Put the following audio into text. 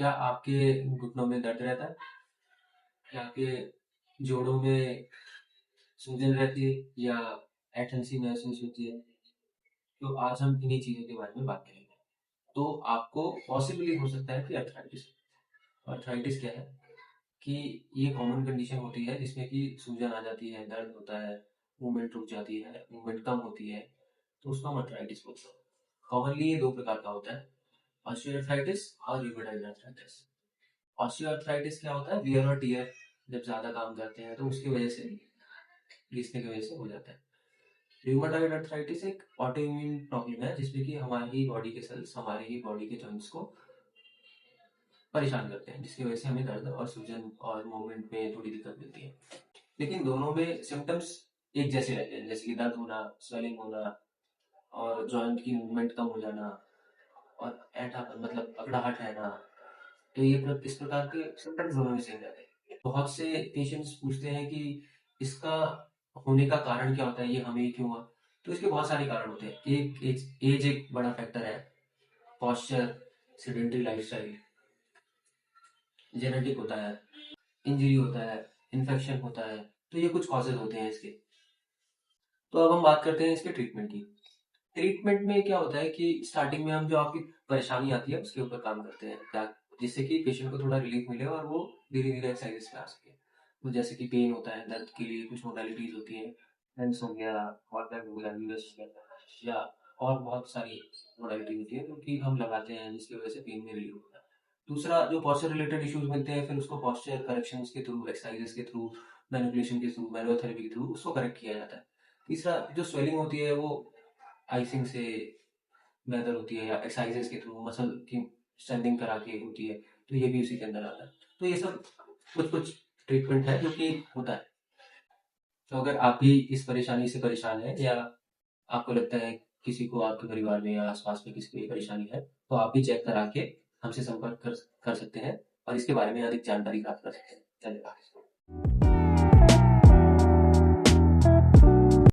क्या आपके घुटनों में दर्द रहता है या आपके जोड़ों में सूजन रहती है या ऐंठन सी महसूस होती है? तो आज हम इन्हीं चीज़ों के बारे में बात करेंगे। तो आपको पॉसिबली हो सकता है कि अर्थराइटिस। अर्थराइटिस क्या है कि ये कॉमन कंडीशन होती है जिसमें कि सूजन आ जाती है, दर्द होता है, मूवमेंट रुक जाती है, मूवमेंट कम होती है, तो उसको हम अर्थराइटिस बोलते हैं। कॉमनली ये 2 प्रकार का होता है, ऑस्टियोआर्थराइटिस और रूमेटॉइड अर्थराइटिस। ऑस्टियोआर्थराइटिस क्या होता है? वियर और टियर जब ज़्यादा काम करते हैं तो उसकी वजह से, घिसने की वजह से हो जाता है। र्यूमेटॉइड अर्थराइटिस एक ऑटोइम्यून प्रॉब्लम है जिसमें कि हमारी ही बॉडी के सेल्स हमारे ही बॉडी के जॉइंट्स को परेशान करते हैं, जिसकी वजह से हमें दर्द और सूजन और मूवमेंट में थोड़ी दिक्कत मिलती है। लेकिन दोनों में सिम्टम्स एक जैसे रहते हैं, जैसे कि दर्द होना, स्वेलिंग होना और जॉइंट की मूवमेंट कम हो जाना और ऐंठापन मतलब अकड़ाहट रहना। तो इस प्रकार के सिम्टम्स दोनों में सेम रहते हैं। बहुत से पेशेंट्स पूछते हैं कि इसका होने का कारण क्या होता है, ये हमें ही क्यों हुआ? तो इसके बहुत सारे कारण होते हैं। एक एज एक बड़ा फैक्टर है, पॉस्चर, सेडेंटरी लाइफस्टाइल, जेनेटिक होता है, इंजरी होता है, इन्फेक्शन होता है। तो ये कुछ कॉजेज होते हैं इसके। तो अब हम बात करते हैं इसके ट्रीटमेंट की। ट्रीटमेंट में क्या होता है कि स्टार्टिंग में हम जो आपकी परेशानी आती है उसके ऊपर काम करते हैं, क्या जिससे कि पेशेंट को थोड़ा रिलीफ मिले और वो धीरे धीरे एक्सरसाइज पे आ सके। तो जैसे कि पेन होता है, दर्द के लिए कुछ मोडालिटीज होती है, टेंस हो गया, कॉर्बैक हो गया, यूएस हो गया, या और बहुत सारी मोडालिटी होती है जो कि हम लगाते हैं जिसकी वजह से पेन में रिलीफ होता है। दूसरा, जो पॉस्चर रिलेटेड इश्यूज मिलते हैं फिर उसको पॉस्चर करेक्शन के थ्रू, एक्सरसाइजेस के थ्रू, मैनिपुलेशन के थ्रू, मैनुअल थेरेपी के थ्रू उसको करेक्ट किया जाता है। तीसरा, जो स्वेलिंग होती है वो आइसिंग से बेहतर होती है या एक्सरसाइजेस के थ्रू मसल की स्ट्रेंथिंग करा के होती है, तो ये भी उसी के अंदर आता है। तो ये सब कुछ कुछ ट्रीटमेंट है जो कि होता है। तो अगर आप भी इस परेशानी से परेशान है या आपको लगता है किसी को आपके परिवार में या आसपास में किसी को ये परेशानी है, तो आप भी चेक करा के हमसे संपर्क कर सकते हैं और इसके बारे में अधिक जानकारी प्राप्त कर सकते हैं। धन्यवाद।